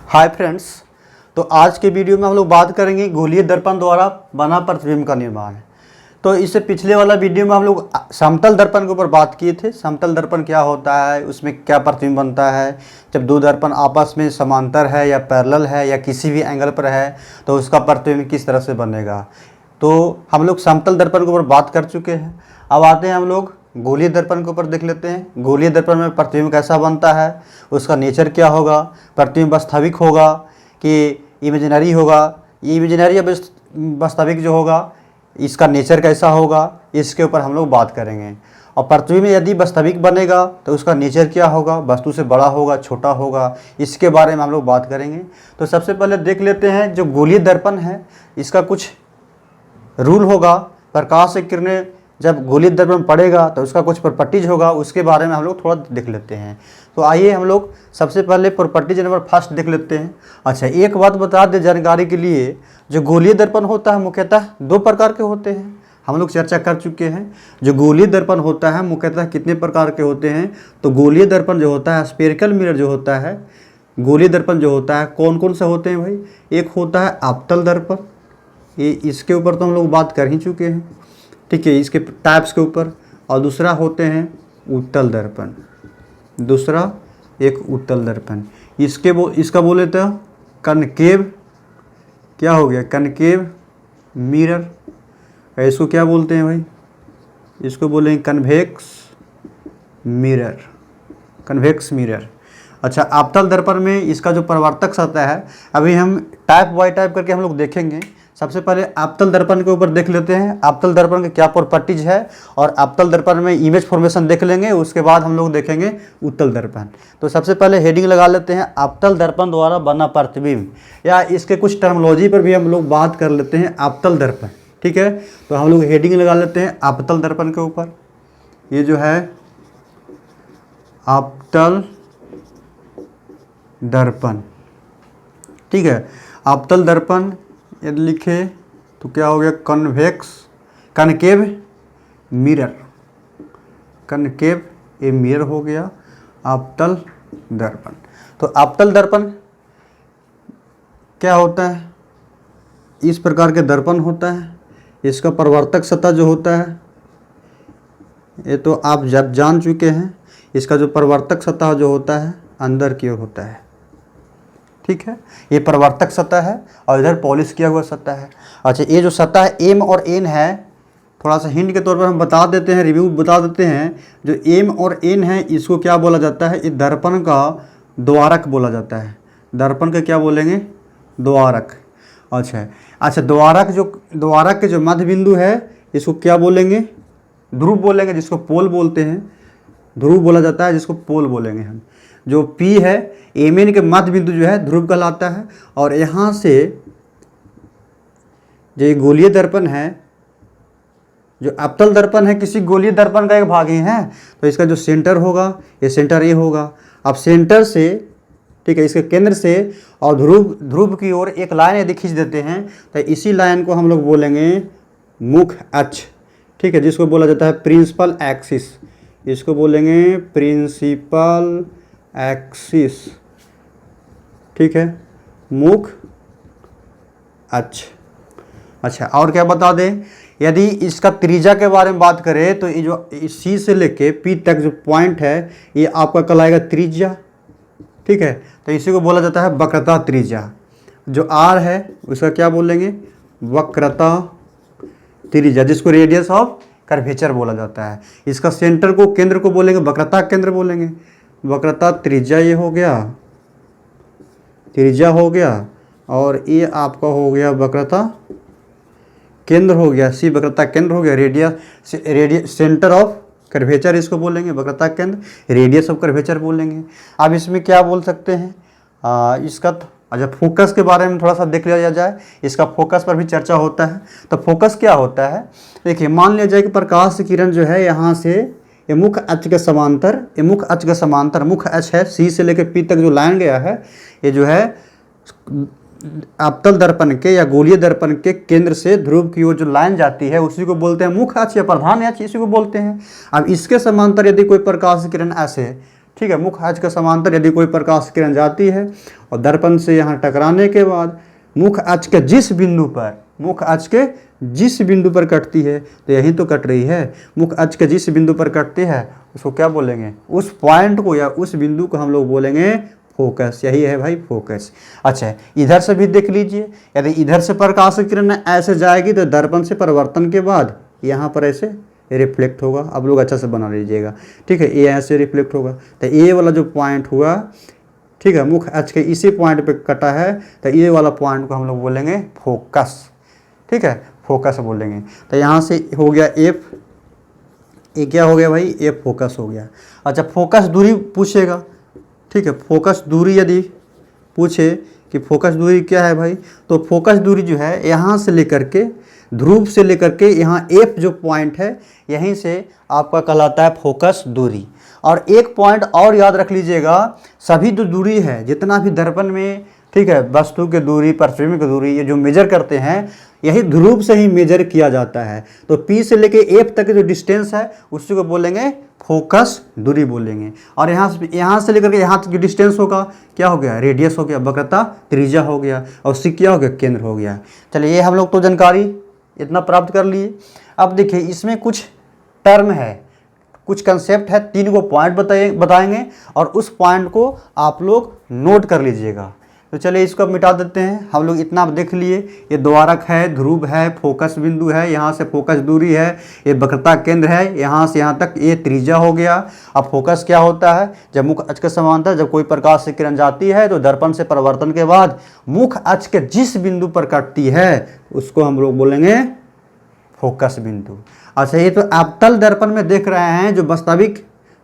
Hi friends. तो आज के वीडियो में हम लोग बात करेंगे गोलीय दर्पण द्वारा बना प्रतिबिंब का निर्माण। तो इससे पिछले वाला वीडियो में हम लोग समतल दर्पण के ऊपर बात किए थे। समतल दर्पण क्या होता है, उसमें क्या प्रतिबिंब बनता है, जब दो दर्पण आपस में समांतर है या पैरेलल है या किसी भी एंगल पर है तो उसका प्रतिबिंब किस तरह से बनेगा। तो हम लोग समतल दर्पण के ऊपर बात कर चुके हैं। अब आते हैं हम लोग गोलीय दर्पण के ऊपर देख लेते हैं। गोलीय दर्पण में प्रतिबिंब कैसा बनता है, उसका नेचर क्या होगा, प्रतिबिंब वास्तविक होगा कि इमेजिनरी होगा, ये इमेजिनरी या वास्तविक जो होगा इसका नेचर कैसा होगा, इसके ऊपर हम लोग बात करेंगे। और प्रतिबिंब यदि वास्तविक बनेगा तो उसका नेचर क्या होगा, वस्तु से बड़ा होगा छोटा होगा, इसके बारे में हम लोग बात करेंगे। तो सबसे पहले देख लेते हैं जो गोलीय दर्पण है इसका कुछ रूल होगा। प्रकाश की किरणें जब गोलीय दर्पण पड़ेगा तो उसका कुछ प्रॉपर्टीज होगा, उसके बारे में हम लोग थोड़ा देख लेते हैं। तो आइए हम लोग सबसे पहले प्रॉपर्टीज नंबर फर्स्ट देख लेते हैं। अच्छा, एक बात बता दें जानकारी के लिए, जो गोलीय दर्पण होता है मुख्यतः दो प्रकार के होते हैं, हम लोग चर्चा कर चुके हैं। जो गोलीय दर्पण होता है मुख्यतः कितने प्रकार के होते हैं, तो गोलीय दर्पण जो होता है, स्फेरिकल मिरर जो होता है, गोलीय दर्पण जो होता है कौन कौन से होते हैं भाई। एक होता है आपतल दर्पण, ये इसके ऊपर तो हम लोग बात कर ही चुके हैं, ठीक है, इसके टाइप्स के ऊपर। और दूसरा होते हैं उत्तल दर्पण, दूसरा एक उत्तल दर्पण। इसका बोले तो कनकेव, क्या हो गया, कनकेव मिरर। इसको क्या बोलते हैं भाई, इसको बोलेंगे कन्वेक्स मिरर, कन्वेक्स मिरर। अच्छा, आपतल दर्पण में इसका जो परावर्तक सतह है, अभी हम टाइप बाय टाइप करके हम लोग देखेंगे। सबसे पहले आपतल दर्पण के ऊपर देख लेते हैं, आपतल दर्पण के क्या प्रॉपर्टीज है, और आपतल दर्पण में इमेज फॉर्मेशन देख लेंगे, उसके बाद हम लोग देखेंगे उत्तल दर्पण। तो सबसे पहले हेडिंग लगा लेते हैं, आपतल दर्पण द्वारा बना प्रतिबिंब, या इसके कुछ टर्मिनोलॉजी पर भी हम लोग बात कर लेते हैं, आपतल दर्पण, ठीक है। तो हम लोग हेडिंग लगा लेते हैं आपतल दर्पण के ऊपर। ये जो है आपतल दर्पण, ठीक है। आपतल दर्पण यदि लिखे तो क्या हो गया, concave mirror, concave a mirror हो गया आपतल दर्पण। तो आपतल दर्पण क्या होता है, इस प्रकार के दर्पण होता है। इसका परावर्तक सतह जो होता है ये तो आप जब जान चुके हैं, इसका जो परावर्तक सतह जो होता है अंदर की ओर होता है, ठीक है। ये परावर्तक सतह है और इधर पॉलिश किया हुआ सतह है। अच्छा, ये जो सतह एम और एन है, थोड़ा सा हिंट के तौर पर हम बता देते हैं, रिव्यू बता देते हैं। जो एम और एन है इसको क्या बोला जाता है, ये दर्पण का द्वारक बोला जाता है। दर्पण का क्या बोलेंगे, द्वारक। अच्छा, द्वारक के जो मध्य बिंदु है इसको क्या बोलेंगे, ध्रुव बोलेंगे, जिसको पोल बोलते हैं, ध्रुव बोला जाता है, जिसको पोल बोलेंगे हम। जो P है, एम एन के मध्य बिंदु जो है ध्रुव कहलाता है। और यहाँ से जो ये गोलीय दर्पण है, जो आपतल दर्पण है किसी गोलीय दर्पण का एक भाग ही है, तो इसका जो सेंटर होगा ये सेंटर ए होगा। अब सेंटर से, ठीक है, इसके केंद्र से और ध्रुव की ओर एक लाइन यदि खींच देते हैं तो इसी लाइन को हम लोग बोलेंगे मुख्य अक्ष, ठीक है, जिसको बोला जाता है प्रिंसिपल एक्सिस, इसको बोलेंगे प्रिंसिपल एक्सिस, ठीक है, मुख्य अक्ष। अच्छा, और क्या बता दें, यदि इसका त्रिज्या के बारे में बात करें तो ये जो सी से लेके पी तक जो पॉइंट है ये आपका कहलाएगा त्रिज्या, ठीक है। तो इसी को बोला जाता है वक्रता त्रिज्या। जो आर है उसका क्या बोलेंगे, वक्रता त्रिज्या, जिसको रेडियस ऑफ कर्वेचर बोला जाता है। इसका सेंटर को, केंद्र को बोलेंगे वक्रता केंद्र बोलेंगे। वक्रता त्रिज्या ये हो गया, त्रिज्या हो गया, और ये आपका हो गया वक्रता केंद्र हो गया, सी वक्रता केंद्र हो गया। रेडियस सेंटर ऑफ कर्वेचर इसको बोलेंगे, वक्रता केंद्र, रेडियस ऑफ कर्वेचर बोलेंगे। अब इसमें क्या बोल सकते हैं, इसका अच्छा फोकस के बारे में थोड़ा सा देख लिया जाए, इसका फोकस पर भी चर्चा होता है। तो फोकस क्या होता है, देखिए मान लिया जाए कि प्रकाश की किरण जो है यहाँ से ये मुख्य अक्ष के समांतर, ये मुख्य अक्ष के समांतर, मुख्य अक्ष है सी से लेकर पी तक जो लाइन गया है, ये जो है आपतल दर्पण के या गोलीय दर्पण के केंद्र से ध्रुव की ओर जो लाइन जाती है उसी को बोलते हैं मुख्य अक्ष या प्रधान अक्ष, इसी को बोलते हैं। अब इसके समांतर यदि कोई प्रकाश की किरण ऐसे, ठीक है। मुख्य अक्ष के समांतर यदि कोई प्रकाश किरण जाती है और दर्पण से यहाँ टकराने के बाद मुख्य अक्ष के जिस बिंदु पर, मुख्य अक्ष के जिस बिंदु पर कटती है, तो यही तो कट रही है, मुख्य अक्ष के जिस बिंदु पर कटती है उसको क्या बोलेंगे, उस पॉइंट को या उस बिंदु को हम लोग बोलेंगे फोकस। यही है भाई फोकस। अच्छा, इधर से भी देख लीजिए, यदि इधर से प्रकाश की किरण ऐसे जाएगी तो दर्पण से परिवर्तन के बाद यहाँ पर ऐसे रिफ्लेक्ट होगा। आप लोग अच्छा से बना लीजिएगा, ठीक है। ये ऐसे रिफ्लेक्ट होगा, तो ये वाला जो पॉइंट हुआ, ठीक है, मुख्य अक्ष के इसी पॉइंट पे कटा है, तो ये वाला पॉइंट को हम लोग बोलेंगे फोकस, ठीक है, फोकस बोलेंगे। तो यहाँ से हो गया एफ, ये क्या हो गया भाई, एफ फोकस हो गया। अच्छा, फोकस दूरी पूछेगा, ठीक है, फोकस दूरी यदि पूछे कि फोकस दूरी क्या है भाई, तो फोकस दूरी जो है यहाँ से लेकर के, ध्रुव से लेकर के यहाँ एफ जो पॉइंट है, यहीं से आपका कहलाता है फोकस दूरी। और एक पॉइंट और याद रख लीजिएगा, सभी जो दूरी है, जितना भी दर्पण में, ठीक है, वस्तु की दूरी, प्रतिबिंब की दूरी, ये जो मेजर करते हैं, यही ध्रुव से ही मेजर किया जाता है। तो P से लेके F तक जो डिस्टेंस है उसी को बोलेंगे फोकस दूरी बोलेंगे। और यहाँ से लेकर के यहाँ तक जो डिस्टेंस होगा क्या हो गया, रेडियस हो गया, वक्रता त्रिज्या हो गया, और उससे क्या हो गया, केंद्र हो गया। चलिए, ये हम लोग तो जानकारी इतना प्राप्त कर लिए। अब देखिए, इसमें कुछ टर्म है, कुछ कंसेप्ट है, 3 को पॉइंट बताएंगे और उस पॉइंट को आप लोग नोट कर लीजिएगा। तो चलिए इसको अब मिटा देते हैं। हम लोग इतना देख लिए, ये द्वारक है, ध्रुव है, फोकस बिंदु है, यहाँ से फोकस दूरी है, ये वक्रता केंद्र है, यहाँ से यहाँ तक ये त्रिज्या हो गया। अब फोकस क्या होता है, जब मुख्य अक्ष के समांतर जब कोई प्रकाश से किरण जाती है तो दर्पण से परावर्तन के बाद मुख्य अक्ष के जिस बिंदु पर कटती है उसको हम लोग बोलेंगे फोकस बिंदु। अच्छा, ये तो आप तल दर्पण में देख रहे हैं, जो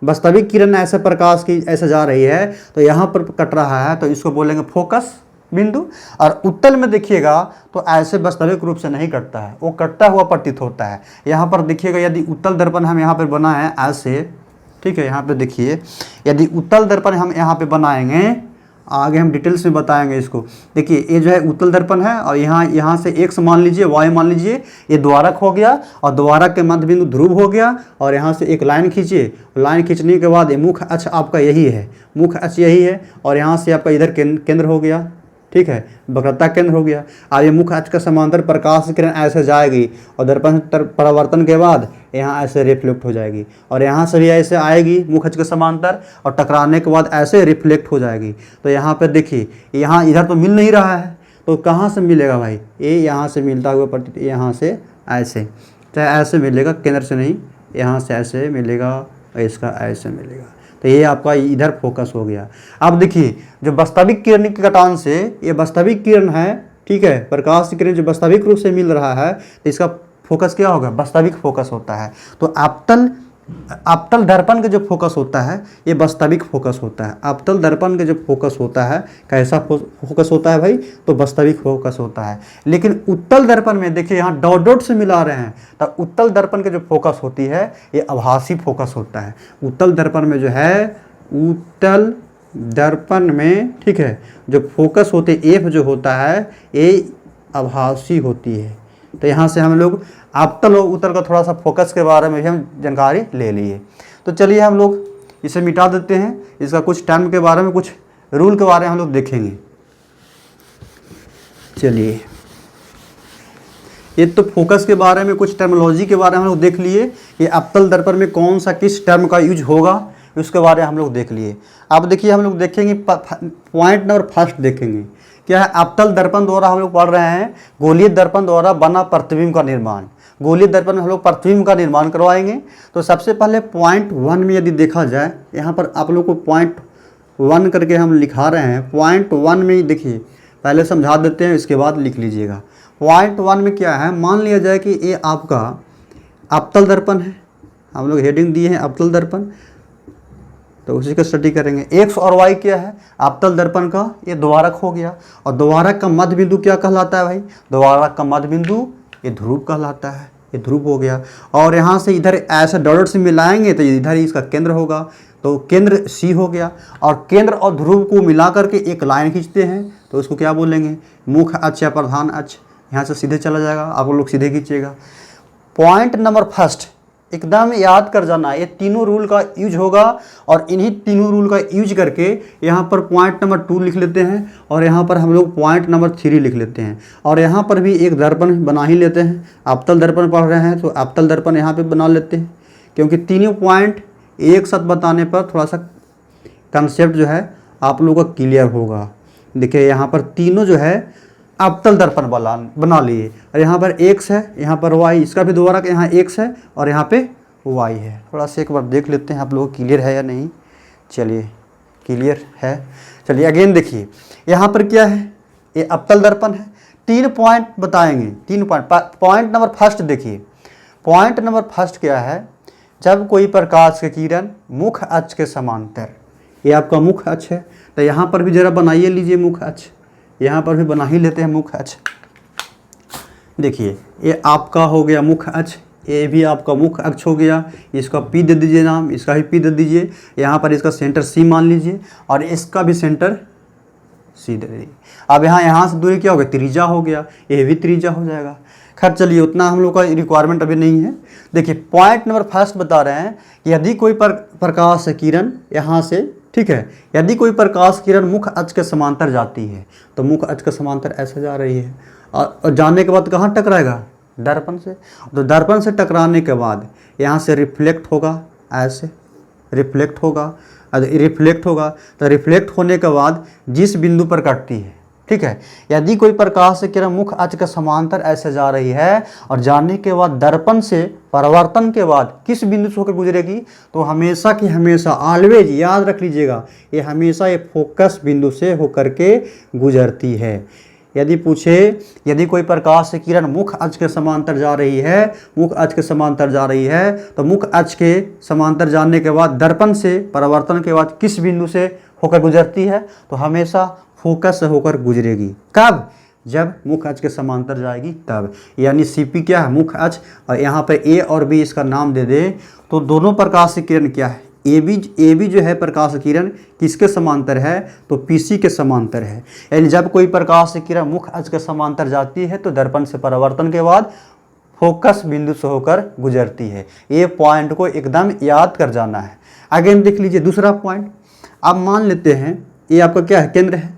वास्तविक किरण ऐसे प्रकाश की ऐसे जा रही है तो यहाँ पर कट रहा है, तो इसको बोलेंगे फोकस बिंदु। और उत्तल में देखिएगा तो ऐसे वास्तविक रूप से नहीं कटता है, वो कटता हुआ प्रतीत होता है। यहाँ पर देखिएगा, यदि उत्तल दर्पण हम यहाँ पर बनाए ऐसे, ठीक है, यहाँ पे देखिए, यदि उत्तल दर्पण हम यहाँ पे बनाएंगे, आगे हम डिटेल्स में बताएंगे इसको। देखिए, ये जो है उत्तल दर्पण है और यहाँ से एक्स मान लीजिए, वाई मान लीजिए, ये द्वारक हो गया और द्वारक के मध्य बिंदु ध्रुव हो गया। और यहाँ से एक लाइन खींचिए, लाइन खींचने के बाद ये मुख्य अक्ष आपका यही है, मुख्य अक्ष यही है, और यहाँ से आपका इधर केंद्र हो गया, ठीक है, वक्रता केंद्र हो गया। अब ये मुख्य अक्ष का समांतर प्रकाश किरण ऐसे जाएगी और दर्पण परावर्तन के बाद यहाँ ऐसे रिफ्लेक्ट हो जाएगी, और यहाँ से भी ऐसे आएगी मुख्य अक्ष के समांतर और टकराने के बाद ऐसे रिफ्लेक्ट हो जाएगी। तो यहाँ पर देखिए, यहाँ इधर तो मिल नहीं रहा है, तो कहाँ से मिलेगा भाई, ये यहाँ से मिलता हुआ प्रतीत, यहाँ से ऐसे, चाहे ऐसे मिलेगा, केंद्र से नहीं, यहाँ से ऐसे मिलेगा और इसका ऐसे मिलेगा। तो ये आपका इधर फोकस हो गया। अब देखिए, जो वास्तविक किरण के कटान से, ये वास्तविक किरण है, ठीक है, प्रकाश की किरण जो वास्तविक रूप से मिल रहा है, तो इसका फोकस क्या होगा, वास्तविक फोकस होता है। तो आपतल दर्पण का जो फोकस होता है ये वास्तविक फोकस होता है। आपतल दर्पण का जो फोकस होता है, कैसा फोकस होता है भाई, तो वास्तविक फोकस होता है। लेकिन उत्तल दर्पण में देखिए, यहाँ डॉट डॉट से मिला रहे हैं, तो उत्तल दर्पण के जो फोकस होती है ये आभासी फोकस होता है। उत्तल दर्पण में जो है, उत्तल दर्पण में, ठीक है, जो फोकस होते एफ जो होता है ये आभासी होती है। तो यहाँ से हम लोग आपतल और उत्तल का थोड़ा सा फोकस के बारे में भी हम जानकारी ले लिए। तो चलिए हम लोग इसे मिटा देते हैं, इसका कुछ टर्म के बारे में, कुछ रूल के बारे में हम लोग देखेंगे। चलिए, ये तो फोकस के बारे में, कुछ टर्मिनोलॉजी के बारे में हम लोग देख लिए, ये आपतल दर्पण में कौन सा किस टर्म का यूज होगा उसके बारे में हम लोग देख लिए। अब देखिए, हम लोग देखेंगे पॉइंट नंबर फर्स्ट देखेंगे, क्या है, आपतल दर्पण द्वारा हम लोग पढ़ रहे हैं गोलीय दर्पण द्वारा बना प्रतिबिंब का निर्माण। गोलीय दर्पण में हम लोग प्रतिबिंब का निर्माण करवाएंगे। तो सबसे पहले पॉइंट 1 में यदि देखा जाए, यहाँ पर आप लोग को पॉइंट 1 करके हम लिखा रहे हैं। पॉइंट 1 में देखिए, पहले समझा देते हैं, इसके बाद लिख लीजिएगा। पॉइंट 1 में क्या है, मान लिया जाए कि ये आपका आपतल दर्पण है, हम लोग हेडिंग दिए हैं आपतल दर्पण, तो उसी का स्टडी करेंगे। एक्स और वाई क्या है, आपतल दर्पण का ये द्वारक हो गया, और द्वारक का मध्य बिंदु क्या कहलाता है भाई, द्वारक का मध्य बिंदु ये ध्रुव कहलाता है, ये ध्रुव हो गया। और यहाँ से इधर ऐसे डॉट से मिलाएंगे तो इधर ही इसका केंद्र होगा, तो केंद्र सी हो गया। और केंद्र और ध्रुव को मिला करके एक लाइन खींचते हैं तो उसको क्या बोलेंगे, मुख्य अक्ष या प्रधान अक्ष। यहाँ से सीधे चला जाएगा, आप लोग सीधे खींचिएगा। पॉइंट नंबर फर्स्ट, एकदम याद कर जाना है। ये तीनों रूल का यूज होगा और इन्हीं तीनों रूल का यूज करके यहाँ पर पॉइंट नंबर 2 लिख लेते हैं और यहाँ पर हम लोग पॉइंट नंबर 3 लिख लेते हैं और यहाँ पर भी एक दर्पण बना ही लेते हैं। अवतल दर्पण पढ़ रहे हैं तो अवतल दर्पण यहाँ पे बना लेते हैं, क्योंकि तीनों पॉइंट एक साथ बताने पर थोड़ा सा कंसेप्ट जो है आप लोगों का क्लियर होगा। देखिए यहाँ पर तीनों जो है अवतल दर्पण बना लिए और यहाँ पर एक्स है, यहाँ पर वाई, इसका भी दोबारा कि यहाँ एक्स है और यहाँ पे वाई है। थोड़ा सा एक बार देख लेते हैं आप लोगों को क्लियर है या नहीं। चलिए क्लियर है। चलिए अगेन देखिए यहाँ पर क्या है, ये अवतल दर्पण है। 3 पॉइंट बताएंगे, 3 पॉइंट। पॉइंट नंबर फर्स्ट देखिए, पॉइंट नंबर फर्स्ट क्या है, जब कोई प्रकाश की किरण मुख्य अक्ष के समांतर, ये आपका मुख्य अक्ष है तो यहाँ पर भी जरा बनाइए लीजिए मुख्य अक्ष, यहाँ पर भी बना ही लेते हैं मुख्य अक्ष। देखिए ये आपका हो गया मुख्य अक्ष, ये भी आपका मुख्य अक्ष हो गया। इसका पी दे दीजिए नाम, इसका भी पी दे दीजिए। यहाँ पर इसका सेंटर सी मान लीजिए और इसका भी सेंटर सी दे दीजिए। अब यहाँ से दूरी क्या हो गया, त्रिज्या हो गया, ये भी त्रिज्या हो जाएगा। खैर चलिए उतना हम लोग का रिक्वायरमेंट अभी नहीं है। देखिए पॉइंट नंबर फर्स्ट बता रहे हैं कि यदि कोई प्रकाश किरण यहाँ से, ठीक है, यदि कोई प्रकाश किरण मुख्य अक्ष के समांतर जाती है तो मुख्य अक्ष के समांतर ऐसे जा रही है और जाने के बाद कहाँ टकराएगा, दर्पण से। तो दर्पण से टकराने के बाद यहाँ से रिफ्लेक्ट होगा, ऐसे रिफ्लेक्ट होगा, रिफ्लेक्ट होगा तो रिफ्लेक्ट होने के बाद जिस बिंदु पर कटती है, ठीक है, यदि कोई प्रकाश किरण मुख्य अक्ष के समांतर ऐसे जा रही है और जाने के बाद दर्पण से परावर्तन के बाद किस बिंदु से होकर गुजरेगी, तो हमेशा की हमेशा ऑलवेज याद रख लीजिएगा, ये हमेशा ये फोकस बिंदु से होकर के गुजरती है। यदि पूछे यदि कोई प्रकाश किरण मुख्य अक्ष के समांतर जा रही है, मुख्य अक्ष के समांतर जा रही है तो मुख्य अक्ष के समांतर जाने के बाद दर्पण से परावर्तन के बाद किस बिंदु से होकर गुजरती है, तो हमेशा फोकस से होकर गुजरेगी। कब, जब मुख्य अक्ष के समांतर जाएगी तब। यानी सीपी क्या है, मुख्य अक्ष, और यहाँ पे ए और बी इसका नाम दे दे तो दोनों प्रकाश किरण क्या है, ए बी जो है प्रकाश किरण किसके समांतर है, तो पीसी के समांतर है। यानी जब कोई प्रकाश किरण मुख्य अक्ष के समांतर जाती है तो दर्पण से परावर्तन के बाद फोकस बिंदु से होकर गुजरती है। ये पॉइंट को एकदम याद कर जाना है। अगेन देख लीजिए दूसरा पॉइंट। अब मान लेते हैं ये आपका क्या है, केंद्र है,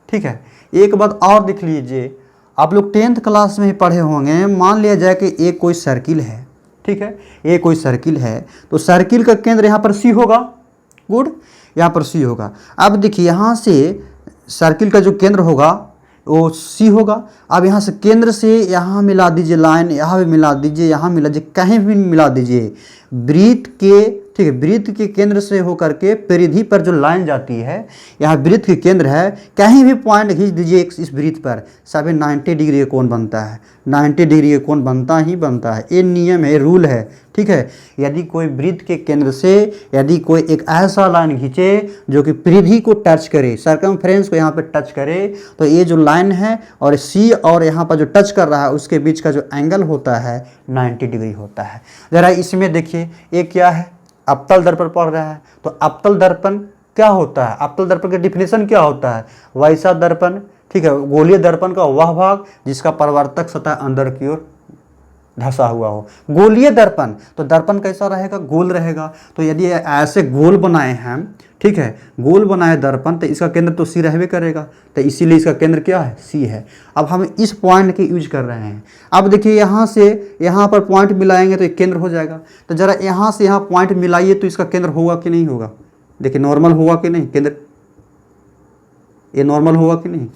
ठीक है। एक बात और देख लीजिए, आप लोग 10th क्लास में ही पढ़े होंगे। मान लिया जाए कि एक कोई सर्किल है, ठीक है, ये कोई सर्किल है तो सर्किल का केंद्र यहाँ पर सी होगा, गुड, यहाँ पर सी होगा। अब देखिए यहाँ से सर्किल का जो केंद्र होगा वो सी होगा। अब यहाँ से केंद्र से यहाँ मिला दीजिए लाइन, यहाँ भी मिला दीजिए, यहाँ मिला दीजिए, कहीं भी मिला दीजिए। वृत्त के, ठीक है, वृत्त के केंद्र से होकर के परिधि पर जो लाइन जाती है, यहाँ वृत्त के केंद्र है, कहीं भी पॉइंट खींच दीजिए इस वृत्त पर, सभी 90 डिग्री का कोण बनता है, 90 डिग्री का कोण बनता ही बनता है। ये नियम है, रूल है, ठीक है। यदि कोई वृत्त के केंद्र से यदि कोई एक ऐसा लाइन खींचे जो कि परिधि को टच करे, सर्कमफ्रेंस को यहाँ पे टच करे, तो ये जो लाइन है और सी और यहाँ पर जो टच कर रहा है उसके बीच का जो एंगल होता है 90 डिग्री होता है। ज़रा इसमें देखिए ये क्या है, अवतल दर्पण पढ़ रहा है तो अवतल दर्पण क्या होता है, अवतल दर्पण का डिफिनेशन क्या होता है, वैसा दर्पण, ठीक है, गोलीय दर्पण का वह भाग जिसका परावर्तक सतह अंदर की ओर धंसा हुआ हो। गोलीय दर्पण, तो दर्पण कैसा रहेगा, गोल रहेगा। तो यदि ऐसे गोल बनाए हैं, ठीक है, गोल बनाए दर्पण, तो इसका केंद्र तो सी रहबे करेगा, तो इसीलिए इसका केंद्र क्या है, सी है। अब हम इस पॉइंट के यूज कर रहे हैं। अब देखिए यहाँ से यहाँ पर पॉइंट मिलाएंगे तो एक केंद्र हो जाएगा। तो जरा यहाँ से यहाँ पॉइंट मिलाइए तो इसका केंद्र होगा कि नहीं होगा, देखिए नॉर्मल होगा कि नहीं, केंद्र ये नॉर्मल होगा कि नहीं।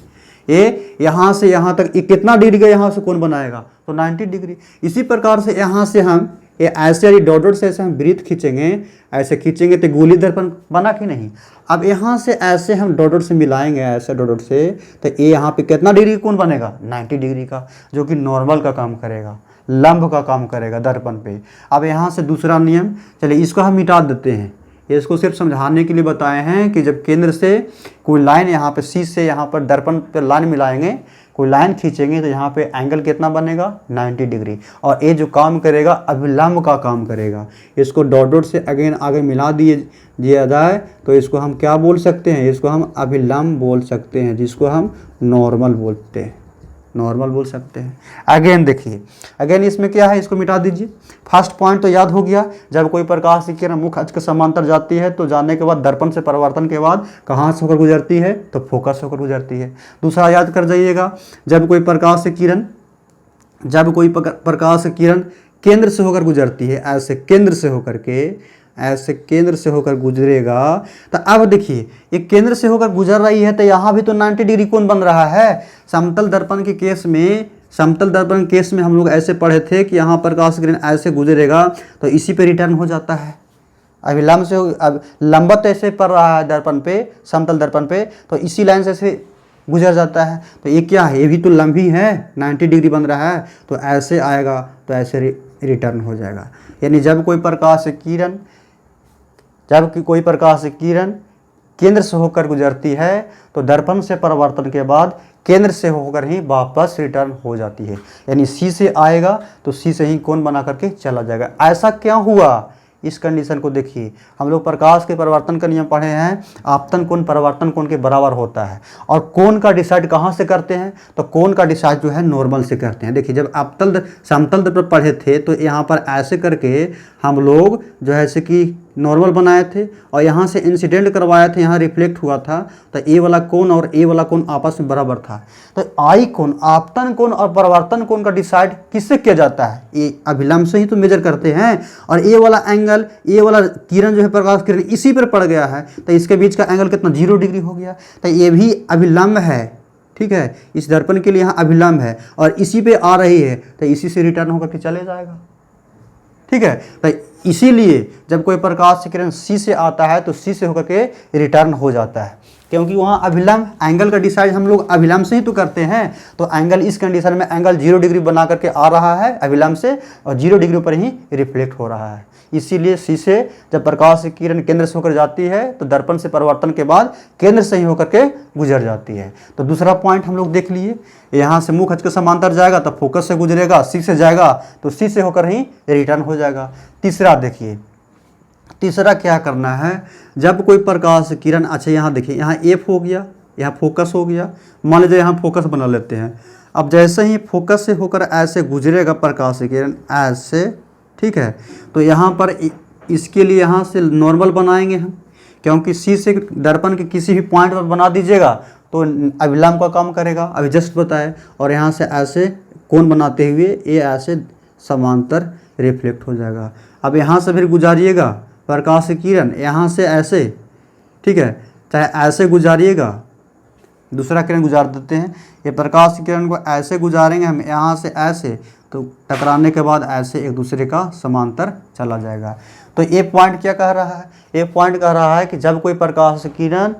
ये यहाँ से यहाँ तक ये कितना डिग्री का यहाँ से कोण बनाएगा, तो 90 डिग्री। इसी प्रकार से यहाँ से हम ये ऐसे डॉट से ऐसे हम वृत्त खींचेंगे, ऐसे खींचेंगे तो गोलीय दर्पण बना कि नहीं। अब यहाँ से ऐसे हम डॉट से मिलाएंगे, ऐसे डॉट से, तो ये यहाँ पे कितना डिग्री का कोण बनेगा, 90 डिग्री का, जो कि नॉर्मल का काम करेगा, लंब का काम करेगा दर्पण पे। अब यहाँ से दूसरा नियम, चलिए इसको हम मिटा देते हैं। इसको सिर्फ समझाने के लिए बताए हैं कि जब केंद्र से कोई लाइन यहाँ पे सी से यहाँ पर दर्पण पर लाइन मिलाएंगे, कोई लाइन खींचेंगे तो यहाँ पे एंगल कितना बनेगा, 90 डिग्री। और ये जो काम करेगा अभिलंब का काम करेगा। इसको डॉट से अगेन आगे मिला दिया जाए तो इसको हम क्या बोल सकते हैं, इसको हम अभिलंब बोल सकते हैं, जिसको हम नॉर्मल बोलते हैं, नॉर्मल बोल सकते हैं। अगेन देखिए, अगेन इसमें क्या है, इसको मिटा दीजिए। फर्स्ट पॉइंट तो याद हो गया, जब कोई प्रकाश की किरण मुख्य अक्ष के समांतर जाती है तो जाने के बाद दर्पण से परावर्तन के बाद कहाँ से होकर गुजरती है, तो फोकस होकर गुजरती है। दूसरा याद कर जाइएगा, जब कोई प्रकाश की किरण केंद्र से होकर गुजरती है, ऐसे केंद्र से होकर गुजरेगा, तो अब देखिए ये केंद्र से होकर गुजर रही है तो यहाँ भी तो 90 डिग्री कोण बन रहा है। समतल दर्पण के केस में हम लोग ऐसे पढ़े थे कि यहाँ प्रकाश किरण ऐसे गुजरेगा तो इसी पे रिटर्न हो जाता है। अभिलंब से अब लंबवत ऐसे पड़ रहा है दर्पण पे, समतल दर्पण पे, तो इसी लाइन से ऐसे गुजर जाता है। तो ये क्या है, ये भी तो लंबी है, 90 डिग्री बन रहा है, तो ऐसे आएगा तो ऐसे रिटर्न हो जाएगा। यानी जब कोई प्रकाश किरण केंद्र से होकर गुजरती है तो दर्पण से परावर्तन के बाद केंद्र से होकर ही वापस रिटर्न हो जाती है। यानी सी से आएगा तो सी से ही कोण बना करके चला जाएगा। ऐसा क्या हुआ, इस कंडीशन को देखिए, हम लोग प्रकाश के परावर्तन का नियम पढ़े हैं, आपतन कोण परावर्तन कोण के बराबर होता है। और कोण का डिसाइड कहाँ से करते हैं, तो कोण का डिसाइड जो है नॉर्मल से करते हैं। देखिए जब समतल दर्पण पढ़े थे तो यहाँ पर ऐसे करके हम लोग जो है ऐसे कि नॉर्मल बनाए थे और यहाँ से इंसिडेंट करवाया था, यहाँ रिफ्लेक्ट हुआ था, तो ए वाला कोण और ए वाला कोण आपस में बराबर था। तो आई कोण, आपतन कोण और परावर्तन कोण का डिसाइड किससे किया जाता है, ये अभिलंब से ही तो मेजर करते हैं। और ए वाला एंगल, ए वाला किरण जो है प्रकाश किरण इसी पर पड़ गया है, तो इसके बीच का एंगल कितना, 0 डिग्री हो गया। तो ये भी अभिलंब है, ठीक है, इस दर्पण के लिए यहाँ अभिलंब है और इसी पे आ रही है, तो इसी से रिटर्न होकर के चले जाएगा। ठीक है, तो इसीलिए जब कोई प्रकाश की किरण सी से आता है तो सी से होकर के रिटर्न हो जाता है, क्योंकि वहाँ अभिलंब, एंगल का डिसाइड हम लोग अभिलंब से ही तो करते हैं। तो एंगल इस कंडीशन में एंगल 0 डिग्री बना करके आ रहा है अभिलंब से और 0 डिग्री पर ही रिफ्लेक्ट हो रहा है। इसीलिए सी से जब प्रकाश की किरण केंद्र से होकर जाती है तो दर्पण से परावर्तन के बाद केंद्र से ही होकर के गुजर जाती है। तो दूसरा पॉइंट हम लोग देख लिए, यहाँ से मुख्य अक्ष के समांतर जाएगा तो फोकस से गुजरेगा, सी से जाएगा तो सी से होकर ही रिटर्न हो जाएगा। तीसरा देखिए, तीसरा क्या करना है, जब कोई प्रकाश किरण, अच्छा यहाँ देखिए, यहाँ एफ हो गया, यहाँ फोकस हो गया, मान लीजिए यहाँ फोकस बना लेते हैं। अब जैसे ही फोकस से होकर ऐसे गुजरेगा प्रकाश किरण ऐसे, ठीक है, तो यहाँ पर इसके लिए यहाँ से नॉर्मल बनाएंगे हम, क्योंकि सी से दर्पण के किसी भी पॉइंट पर बना दीजिएगा तो अभिलंब का काम करेगा, अभी जस्ट बताए। और यहाँ से ऐसे कोण बनाते हुए ये ऐसे समांतर रिफ्लेक्ट हो जाएगा। अब यहाँ से फिर गुजारिएगा प्रकाश की किरण, यहाँ से ऐसे, ठीक है, चाहे ऐसे गुजारिएगा, दूसरा किरण गुजार देते हैं, ये प्रकाश की किरण को ऐसे गुजारेंगे हम, यहाँ से ऐसे, तो टकराने के बाद ऐसे एक दूसरे का समांतर चला जाएगा। तो ये पॉइंट क्या कह रहा है, ये पॉइंट कह रहा है कि जब कोई प्रकाश किरण,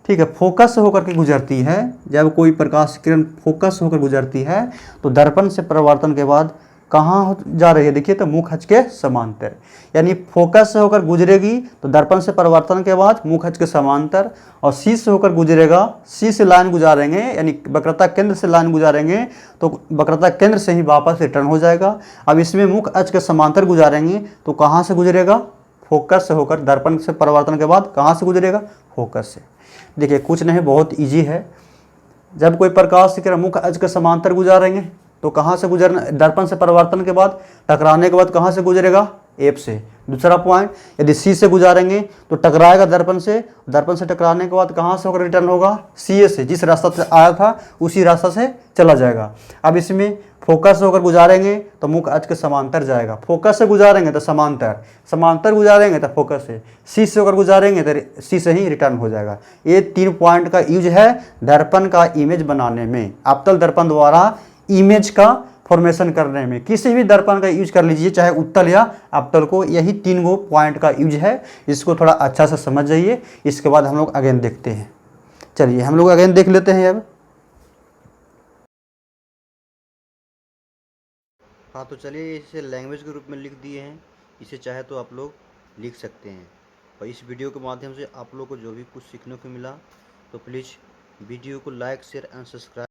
ठीक है, फोकस से होकर के गुजरती है, जब कोई प्रकाश किरण फोकस से होकर गुजरती है तो दर्पण से परावर्तन के बाद कहाँ जा रही है, देखिए तो मुख्य अक्ष के समांतर। यानी फोकस से होकर गुजरेगी तो दर्पण से परावर्तन के बाद मुख्य अक्ष के समांतर, और सी से होकर गुजरेगा, सी से लाइन गुजारेंगे, यानी वक्रता केंद्र से लाइन गुजारेंगे तो वक्रता केंद्र से ही वापस रिटर्न हो जाएगा। अब इसमें मुख्य अक्ष के समांतर गुजारेंगे तो कहाँ से गुजरेगा, फोकस से होकर, दर्पण से परावर्तन के बाद कहाँ से गुजरेगा, फोकस से। देखिए कुछ नहीं, बहुत ईजी है। जब कोई प्रकाश की किरण मुख्य अक्ष के समांतर गुजारेंगे तो कहाँ से गुजरना, दर्पण से परावर्तन के बाद टकराने के बाद कहाँ से गुजरेगा, एफ से। दूसरा पॉइंट, यदि सी से गुजारेंगे तो टकराएगा दर्पण से, दर्पण से टकराने के बाद कहाँ से होकर रिटर्न होगा, सी ए से, जिस रास्ता से आया था उसी रास्ता से चला जाएगा। अब इसमें फोकस से होकर गुजारेंगे तो मुख्य अक्ष के समांतर जाएगा, फोकस से गुजारेंगे तो समांतर, समांतर गुजारेंगे तो फोकस से होकर गुजारेंगे तो सी से ही रिटर्न हो जाएगा। ये 3 पॉइंट का यूज है दर्पण का इमेज बनाने में, अवतल दर्पण द्वारा इमेज का फॉर्मेशन करने में। किसी भी दर्पण का यूज कर लीजिए, चाहे उत्तल या अवतल को, यही 3 गो पॉइंट का यूज है। इसको थोड़ा अच्छा से समझ जाइए, इसके बाद हम लोग अगेन देखते हैं। चलिए हम लोग अगेन देख लेते हैं अब। हाँ तो चलिए इसे लैंग्वेज के रूप में लिख दिए हैं, इसे चाहे तो आप लोग लिख सकते हैं। और इस वीडियो के माध्यम से आप लोग को जो भी कुछ सीखने को मिला तो प्लीज़ वीडियो को लाइक, शेयर एंड सब्सक्राइब